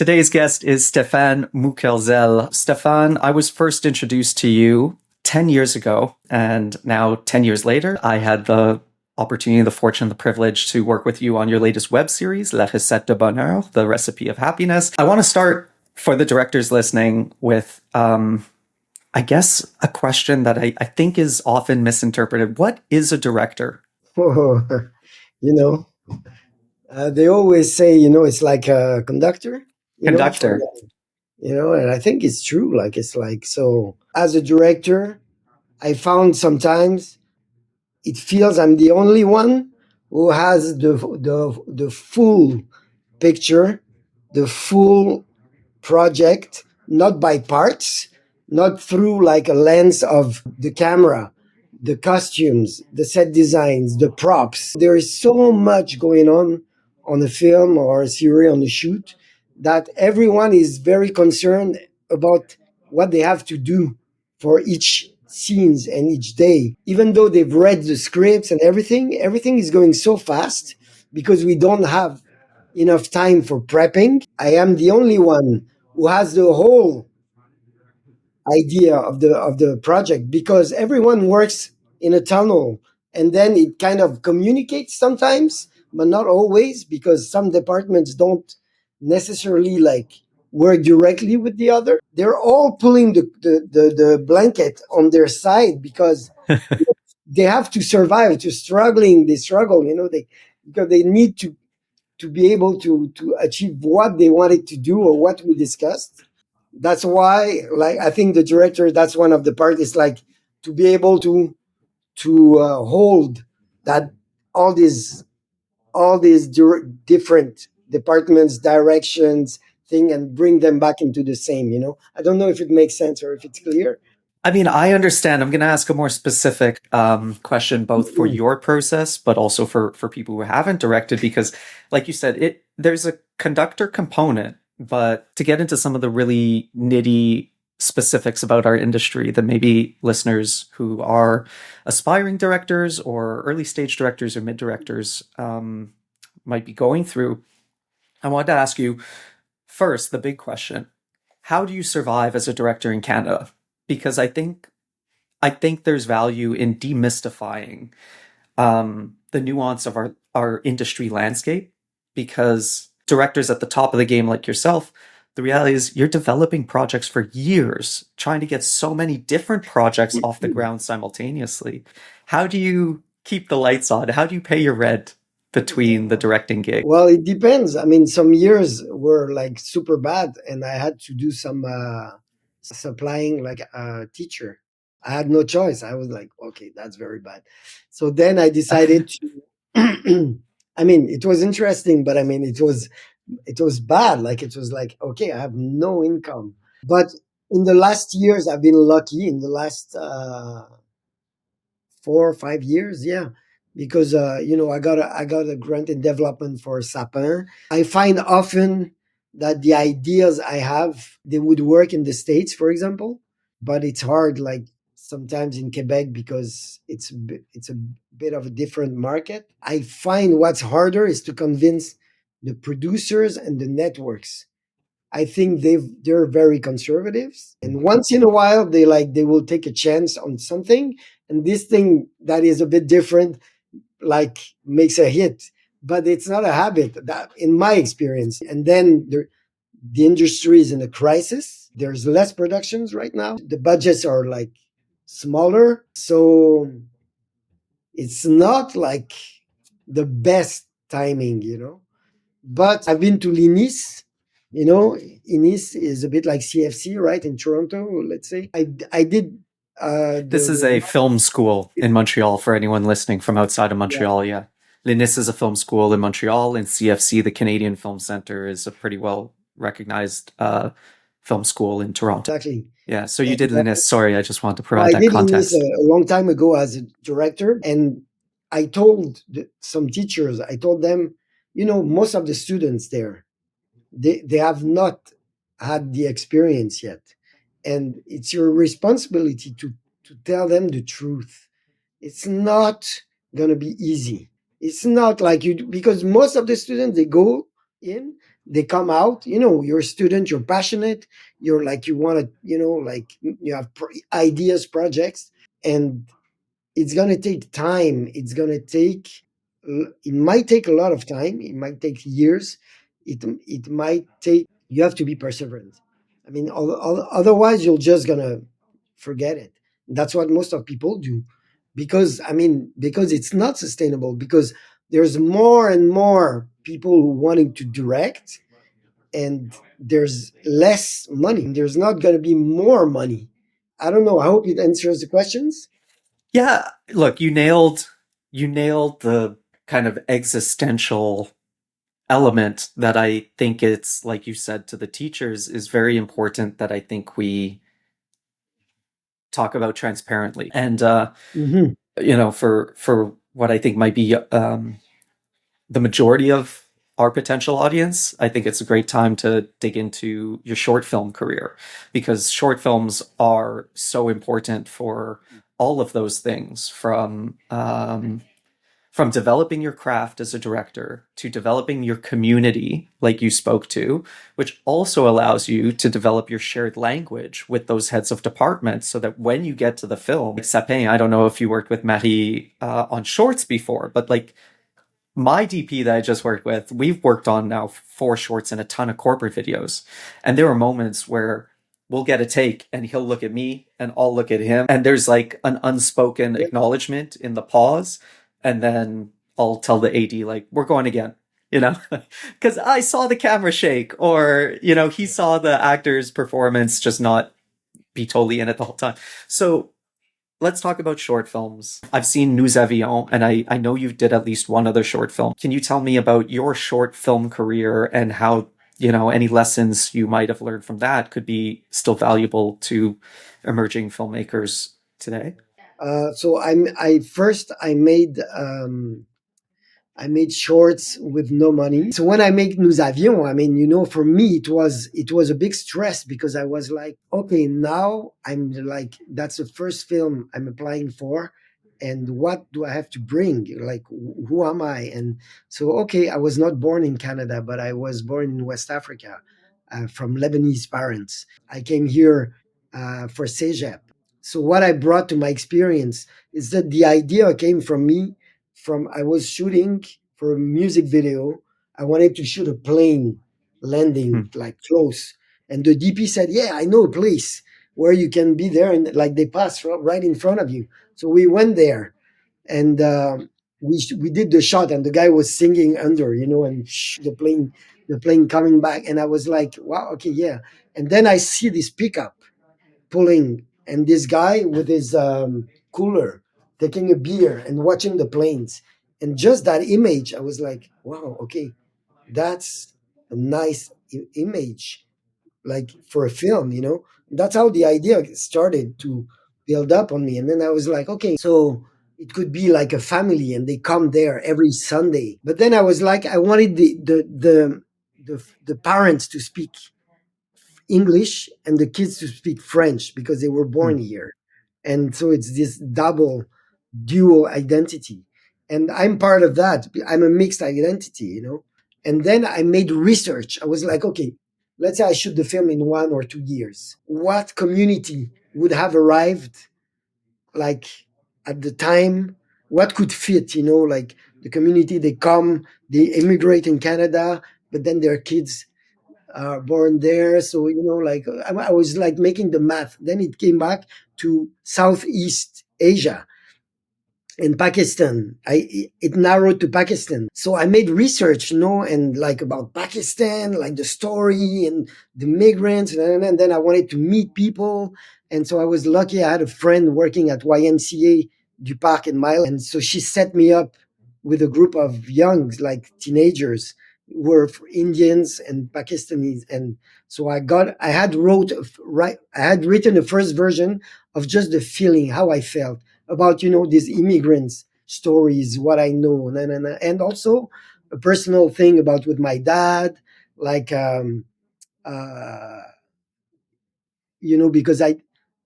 Today's guest is Stéphane Moukarzel. Stéphane, I was first introduced to you 10 years ago, and now 10 years later, I had the opportunity, the fortune, the privilege to work with you on your latest web series, Recette du Bonheur, the recipe of happiness. I want to start, for the directors listening, with, I guess, a question that I think is often misinterpreted. What is a director? Oh, you know, they always say, it's like a conductor, Conductor. and I think it's true. Like, it's like, so as a director, I found sometimes it feels I'm the only one who has the full picture, the full project, not by parts, not through like a lens of the camera, the costumes, the set designs, the props. There is so much going on a film or a series on the shoot that everyone is very concerned about what they have to do for each scenes and each day. Even though they've read the scripts and everything is going so fast because we don't have enough time for prepping. I am the only one who has the whole idea of the project because everyone works in a tunnel and then it kind of communicates sometimes, but not always because some departments don't necessarily like work directly with the other. They're all pulling the blanket on their side because they have to survive, they struggle, because they need to be able to achieve what they wanted to do or what we discussed. That's why, like, I think the director, that's one of the parts, is like to be able to hold that all these different departments, directions, thing, and bring them back into the same. I don't know if it makes sense or if it's clear. I mean, I understand. I'm going to ask a more specific question, both for your process, but also for people who haven't directed, because, like you said, there's a conductor component, but to get into some of the really nitty specifics about our industry that maybe listeners who are aspiring directors or early stage directors or mid directors might be going through, I wanted to ask you first the big question: how do you survive as a director in Canada? Because I think there's value in demystifying the nuance of our industry landscape, because directors at the top of the game like yourself, the reality is you're developing projects for years, trying to get so many different projects off the ground simultaneously. How do you keep the lights on? How do you pay your rent between the directing gig? Well, it depends. I mean, some years were like super bad, and I had to do some supplying like a teacher. I had no choice. I was like, okay, that's very bad. So then I decided to. I mean, it was interesting, but I mean, it was bad. Like it was like, okay, I have no income. But in the last years, I've been lucky. In the last 4 or 5 years, yeah, because I got a grant in development for Sapin. I find often that the ideas I have, they would work in the States, for example, but it's hard, like sometimes in Quebec, because it's a bit of a different market. I find what's harder is to convince the producers and the networks. I think they're very conservatives, and once in a while they will take a chance on something, and this thing that is a bit different like makes a hit, but it's not a habit that, in my experience. And then the industry is in a crisis. There's less productions right now. The budgets are like smaller, so it's not like the best timing. But I've been to Linis. Inis is a bit like CFC, right, in Toronto, let's say. I did This is a film school in Montreal for anyone listening from outside of Montreal. Yeah. L'Inis is a film school in Montreal, and CFC, the Canadian Film Center, is a pretty well recognized film school in Toronto. exactly. Yeah. So you And did L'Inis. Sorry, I just wanted to well, provide I that did Linis context. a long time ago as a director, and I told some teachers, I told them, most of the students there, they have not had the experience yet, and it's your responsibility to tell them the truth. It's not gonna be easy. It's not like you do, because most of the students, they go in, they come out, you're a student, you're passionate, you're like, you want to, like, you have ideas, projects, and it's going to take time. It might take a lot of time. It might take years. It might take, you have to be perseverant. I mean, otherwise you're just going to forget it. That's what most of people do, because because it's not sustainable, because there's more and more people who wanting to direct, and there's less money. There's not going to be more money. I don't know. I hope it answers the questions. Yeah, look, you nailed the kind of existential element that I think it's like you said to the teachers is very important that I think we talk about transparently. And Hmm. for what I think might be the majority of our potential audience, I think it's a great time to dig into your short film career because short films are so important for all of those things from developing your craft as a director to developing your community, like you spoke to, which also allows you to develop your shared language with those heads of departments so that when you get to the film, like Sapin, I don't know if you worked with Marie on shorts before, but like my DP that I just worked with, we've worked on now 4 shorts and a ton of corporate videos. And there are moments where we'll get a take and he'll look at me and I'll look at him. And there's like an unspoken acknowledgement in the pause. And then I'll tell the AD, like, we're going again, you know, because I saw the camera shake or, he saw the actor's performance just not be totally in it the whole time. So let's talk about short films. I've seen Nous Avions, and I know you did at least one other short film. Can you tell me about your short film career and how, any lessons you might have learned from that could be still valuable to emerging filmmakers today? So I made shorts with no money. So when I make Nous Avions, for me it was a big stress, because I was like, okay, now I'm like, that's the first film I'm applying for, and what do I have to bring? Like, who am I? And so, okay, I was not born in Canada, but I was born in West Africa, from Lebanese parents. I came here for CEGEP. So what I brought to my experience is that the idea came from me. From I was shooting for a music video. I wanted to shoot a plane landing Hmm. like close, and the DP said, "Yeah, I know a place where you can be there, and like they pass right in front of you." So we went there, and we did the shot, and the guy was singing under, and the plane coming back, and I was like, "Wow, okay, yeah." And then I see this pickup pulling, and this guy with his cooler taking a beer and watching the planes, and just that image, I was like, wow, okay, that's a nice image, like for a film. That's how the idea started to build up on me. And then I was like, okay, so it could be like a family, and they come there every Sunday. But then I was like, I wanted the parents to speak English and the kids to speak French, because they were born Hmm. here. And so it's this dual identity. And I'm part of that. I'm a mixed identity. And then I made research. I was like, okay, let's say I shoot the film in 1 or 2 years. What community would have arrived, like, at the time? What could fit, like the community, they come, they immigrate in Canada, but then their kids are born there. So, like, I was like making the math. Then it came back to Southeast Asia and Pakistan. It narrowed to Pakistan. So I made research, and like about Pakistan, like the story and the migrants, and then I wanted to meet people. And so I was lucky. I had a friend working at YMCA du Parc in Mile, and so she set me up with a group of young, like teenagers, who were Indians and Pakistanis. And so I had written the first version of just the feeling, how I felt about, these immigrants stories, what I know, and also a personal thing about with my dad, like, uh, because I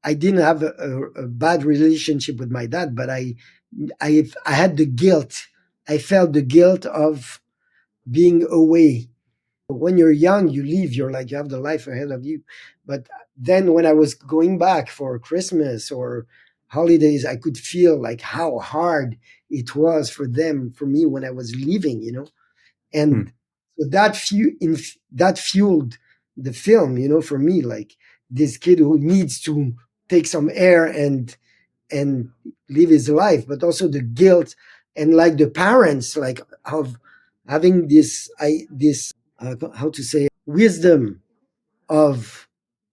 didn't have a bad relationship with my dad, but I had the guilt. I felt the guilt of being away When you're young, you leave, you're like, you have the life ahead of you. But then when I was going back for Christmas or holidays, I could feel like how hard it was for them, for me when I was leaving, Hmm. and so that fueled the film, for me, like this kid who needs to take some air and live his life, but also the guilt and like the parents, like of having this how to say wisdom of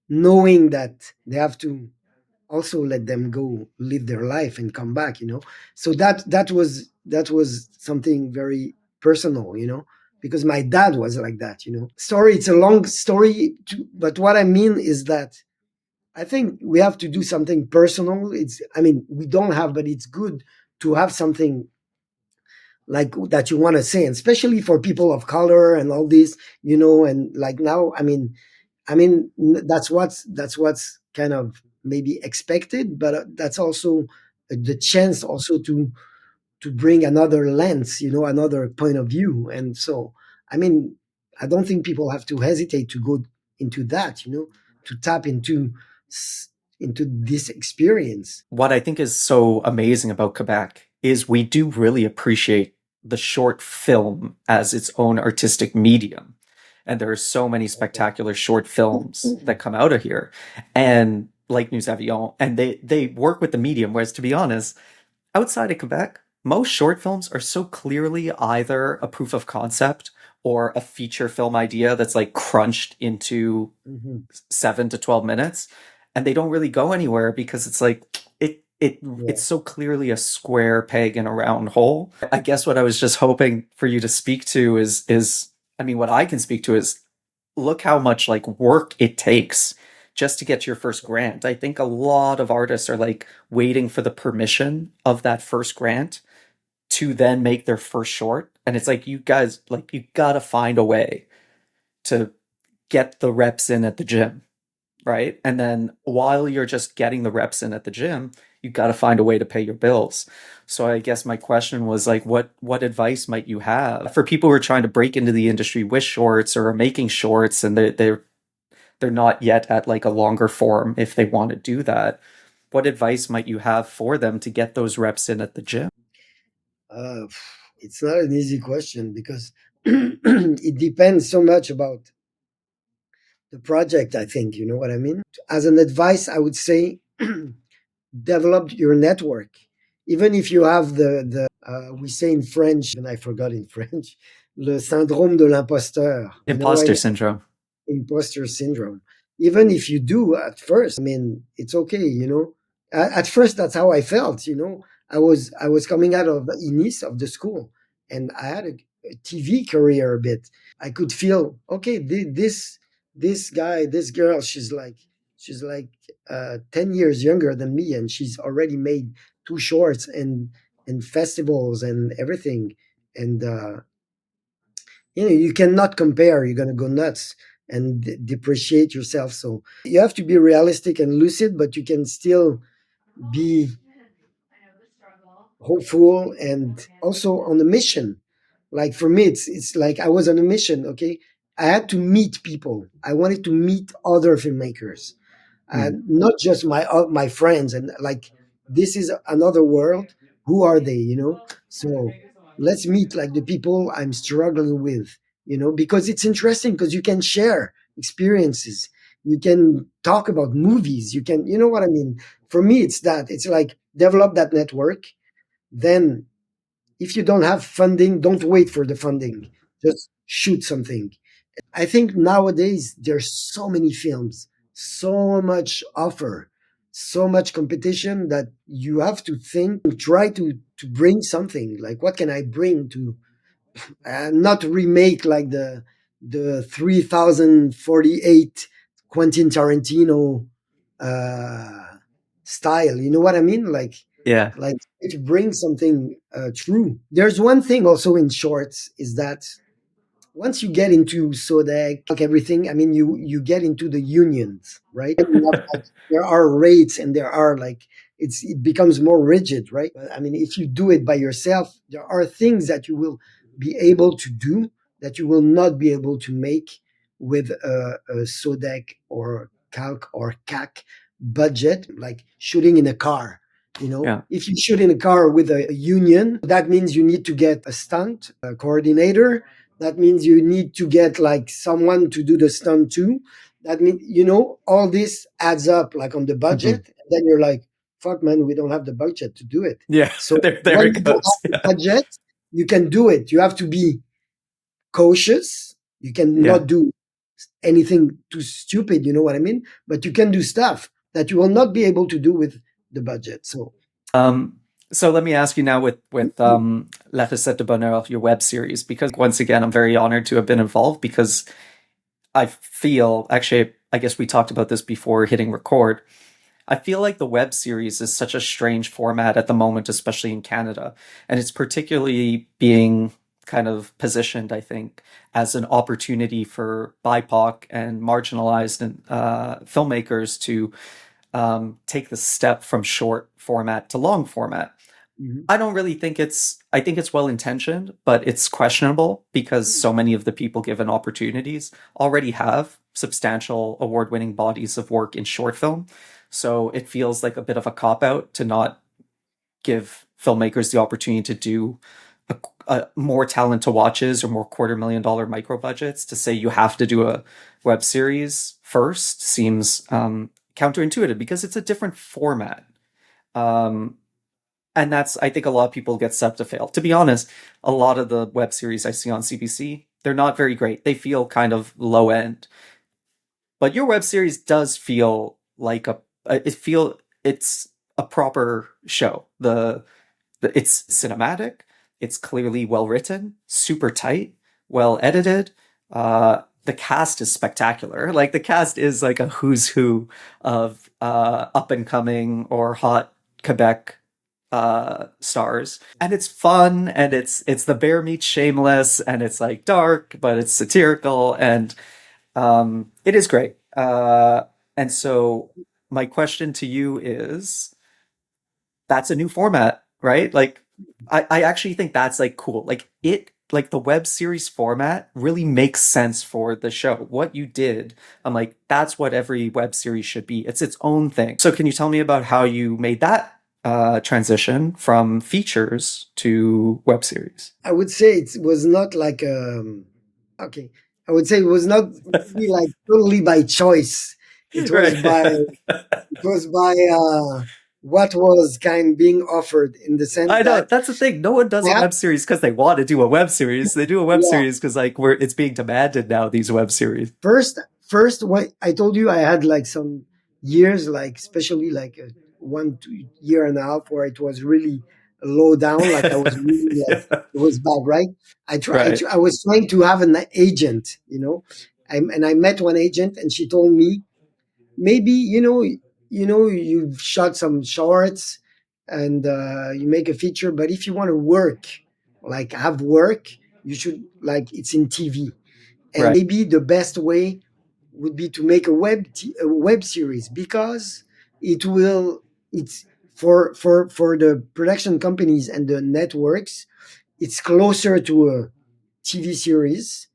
knowing that they have to also let them go live their life and come back, so that was something very personal, because my dad was like that, sorry, it's a long story but what I mean is that I think we have to do something personal. We don't have, but it's good to have something like that you want to say, and especially for people of color and all this, and like now, that's what's kind of maybe expected, but that's also the chance also to bring another lens, another point of view, and so I mean, I don't think people have to hesitate to go into that, to tap s- into this experience. What I think is so amazing about Quebec is we do really appreciate the short film as its own artistic medium. And there are so many spectacular short films that come out of here. And like Nous Avions, and they work with the medium, whereas to be honest, outside of Quebec, most short films are so clearly either a proof of concept or a feature film idea that's like crunched into Mhm. 7 to 12 minutes, and they don't really go anywhere because it's like it's Yeah. so clearly a square peg in a round hole. I guess what I was just hoping for you to speak to is I mean, what I can speak to is look how much like work it takes just to get your first grant. I think a lot of artists are like waiting for the permission of that first grant to then make their first short. And it's like, you guys, like, you gotta find a way to get the reps in at the gym, right? And then while you're just getting the reps in at the gym, you got to find a way to pay your bills. So I guess my question was like, what advice might you have for people who are trying to break into the industry with shorts or are making shorts and they're not yet at like a longer form if they want to do that? What advice might you have for them to get those reps in at the gym? uh, it's not an easy question because it depends so much about the project, I think, you know what I mean. As an advice, I would say develop your network, even if you have the we say in French, and I forgot in French, le syndrome de l'imposteur, Imposter syndrome. imposter syndrome. Even if you do at first, it's okay, at first that's how I felt, I was coming out of Inis, of the school, and I had a TV career a bit. I could feel, okay, this guy, this girl, she's like 10 years younger than me, and she's already made two shorts and festivals and everything. And you cannot compare. You're going to go nuts and depreciate yourself. So you have to be realistic and lucid, but you can still be hopeful and also on a mission. Like for me, it's like I was on a mission. Okay, I had to meet people. I wanted to meet other filmmakers, Hmm. not just my friends. And like, this is another world. Who are they? So let's meet like the people I'm struggling with. Because it's interesting because you can share experiences. You can talk about movies. You can, you know what I mean. For me, it's that. It's like develop that network. Then, if you don't have funding, don't wait for the funding. Just shoot something. I think nowadays there's so many films, so much offer, so much competition that you have to think, try to bring something. Like, what can I bring to not remake like the 3048 Quentin Tarantino uh, style. You know what I mean? Yeah. Like to bring something true. There's one thing also in shorts is that once you get into Sodec, like everything, you get into the unions, right? And you have, like, there are rates and there are like it becomes more rigid, right? But, if you do it by yourself, there are things that you will be able to do, that you will not be able to make with a Sodec or Calc or CAC budget, like shooting in a car. Yeah. If you shoot in a car with a union, that means you need to get a stunt a coordinator. That means you need to get like someone to do the stunt too. That means, all this adds up like on the budget. Mhm. And then you're like, fuck, man, we don't have the budget to do it. Yeah. So There when it you don't goes. have the Yeah. budget, you can do it. You have to be cautious. You Yeah. cannot do anything too stupid, you know what I mean? But you can do stuff that you will not be able to do with the budget. So Um, so let me ask you now with La Recette du Bonheur, your web series, because once again, I'm very honored to have been involved because I feel, actually, I guess we talked about this before hitting record. I feel like the web series is such a strange format at the moment, especially in Canada. And it's particularly being kind of positioned, I think, as an opportunity for BIPOC and marginalized filmmakers to take the step from short format to long format. mhm. I don't really think I think it's well intentioned, but it's questionable because so many of the people given opportunities already have substantial award winning bodies of work in short film. So it feels like a bit of a cop out to not give filmmakers the opportunity to do more talent to watches or more $250,000 micro budgets. To say you have to do a web series first seems counterintuitive because it's a different format. Um, and that's, I think a lot of people get set to fail. To be honest, a lot of the web series I see on CBC, they're not very great. They feel kind of low end. But your web series does feel like it's a proper show. It's cinematic, it's clearly well written, super tight, well edited. The cast is spectacular. Like the cast is like a who's who of up and coming or hot Quebec stars, and it's fun, and it's the bear meets shameless, and it's like dark but it's satirical, and it is great. And so my question to you is, that's a new format, right? Like I actually think that's like cool. Like the web series format really makes sense for the show. What you did, I'm like, that's what every web series should be. It's its own thing. So can you tell me about how you made that transition from features to web series? I would say it was not like okay. I would say it was not really like totally by choice. It was by Right. what was kind being offered in the sense I know that that's the thing. No one does a I had, web series because they want to do a web series. They do a web yeah, series because like it's being demanded now. These web series, first when I told you I had like some years, like especially like a 1 2 year and a half where it was really low down, like I was really like yeah, it was bad, right? right, I was trying to have an agent, and I met one agent, and she told me, maybe you've shot some shorts and you make a feature, but if you want to work, like have work, you should, like, it's in TV, and right, maybe the best way would be to make a web series, because it will it's for the production companies and the networks, it's closer to a TV series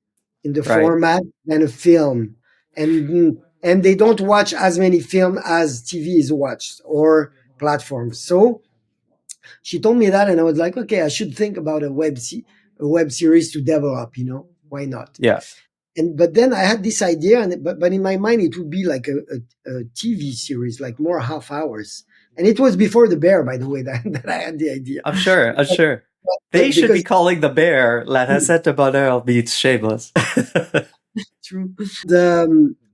in the right, format than a film, and they don't watch as many film as TV is watched or platforms. So she told me that, and I was like, okay, I should think about a web series to develop. Why not? yeah. And but then I had this idea, but in my mind it would be like a TV series, like more half hours. And it was before the bear, by the way, that I had the idea. I'm sure. I'm But, sure. They but should be because calling the bear La Recette de Bonheur meets Shameless. true.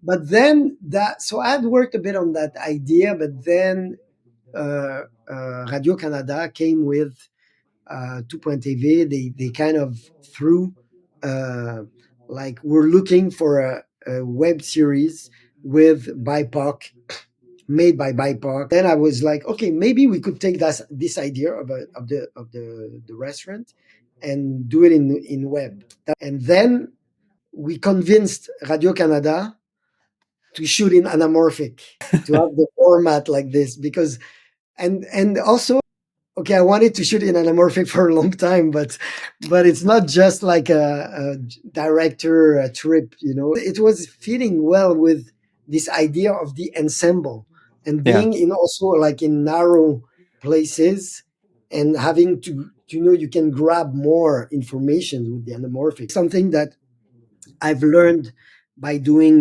But then that, so I had worked a bit on that idea, but then Radio Canada came with Two.TV. They kind of threw, uh, like, we're looking for a web series with BIPOC, made by BIPOC. Then I was like, okay, maybe we could take this idea of the restaurant and do it in web. And then we convinced Radio Canada to shoot in Anamorphic, to have the format like this, because and also okay, I wanted to shoot in Anamorphic for a long time, but it's not just like a director trip, you know. It was fitting well with this idea of the ensemble and Yeah. being in also like in narrow places and having to you know you can grab more information with the Anamorphic. Something that I've learned by doing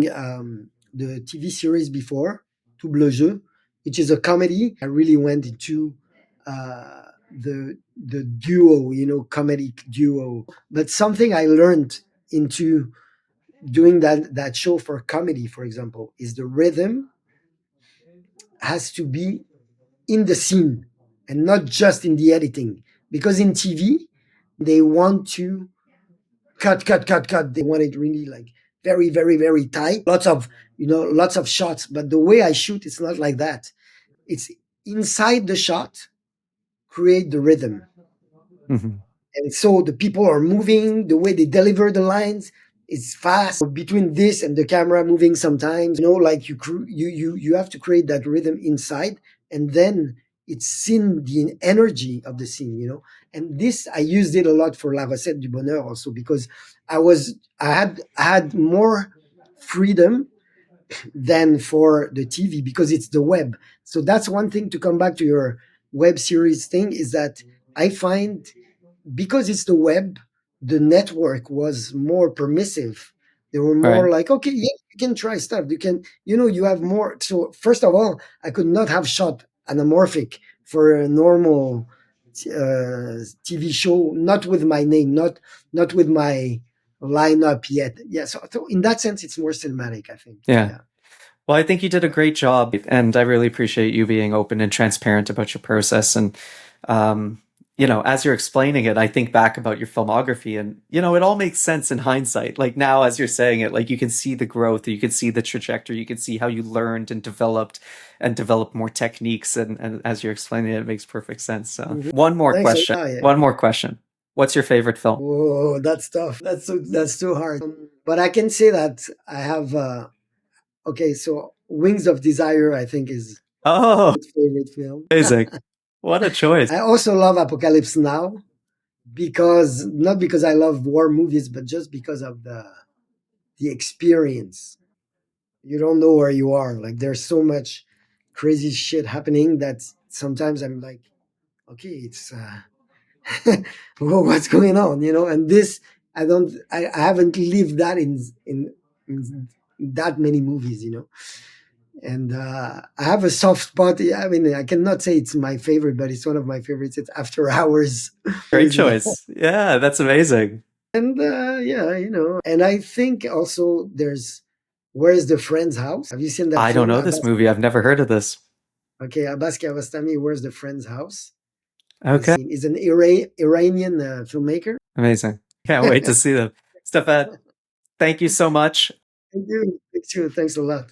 the TV series before, Double Jeu, which is a comedy. I really went into the duo, you know, comedic duo. But something I learned into doing that show for comedy, for example, is the rhythm has to be in the scene and not just in the editing. Because in TV, they want to cut. They want it really like very, very, very tight. Lots of, you know, lots of shots. But the way I shoot, it's not like that. It's inside the shot, create the rhythm. Hmm. And so the people are moving, the way they deliver the lines is fast. Between this and the camera moving sometimes, you know, like you have to create that rhythm inside, and then it's in the energy of the scene, you know. And this I used it a lot for La Recette du Bonheur also because I had more freedom than for the TV because it's the web. So that's one thing to come back to your web series thing is that I find because it's the web, the network was more permissive. They were more Right. like, okay, yeah, you can try stuff. You can, you know, you have more. So first of all, I could not have shot anamorphic for a normal TV show, not with my name, not with my lineup yet. Yeah, so in that sense, it's more cinematic, I think. Yeah. Yeah. Well, I think you did a great job, and I really appreciate you being open and transparent about your process. And, you know, as you're explaining it, I think back about your filmography, and, you know, it all makes sense in hindsight. Like now, as you're saying it, like you can see the growth, you can see the trajectory, you can see how you learned and developed more techniques. And as you're explaining it makes perfect sense. So, one more Thanks. question. Yeah. One more question. What's your favorite film? Whoa, that's tough. That's too hard. But I can say that I have. Okay, so Wings of Desire, I think, is Oh, my favorite film. amazing. What a choice. I also love Apocalypse Now because not because I love war movies, but just because of the experience. You don't know where you are. Like there's so much crazy shit happening that sometimes I'm like, okay, it's well, what's going on, you know? And this, I haven't lived that in that many movies, you know. And I have a soft spot. I mean, I cannot say it's my favorite, but it's one of my favorites. It's After Hours. Great choice. Yeah, that's amazing. And yeah, you know, and I think also there's Where's the Friend's House? Have you seen that I don't film? know this movie. I've never heard of this. Okay, Abbas Kiarostami, Where's the Friend's House? Okay. He's an Iranian filmmaker. Amazing. Can't wait to see them. Stefan, thank you so much. Thank you. Thanks a lot.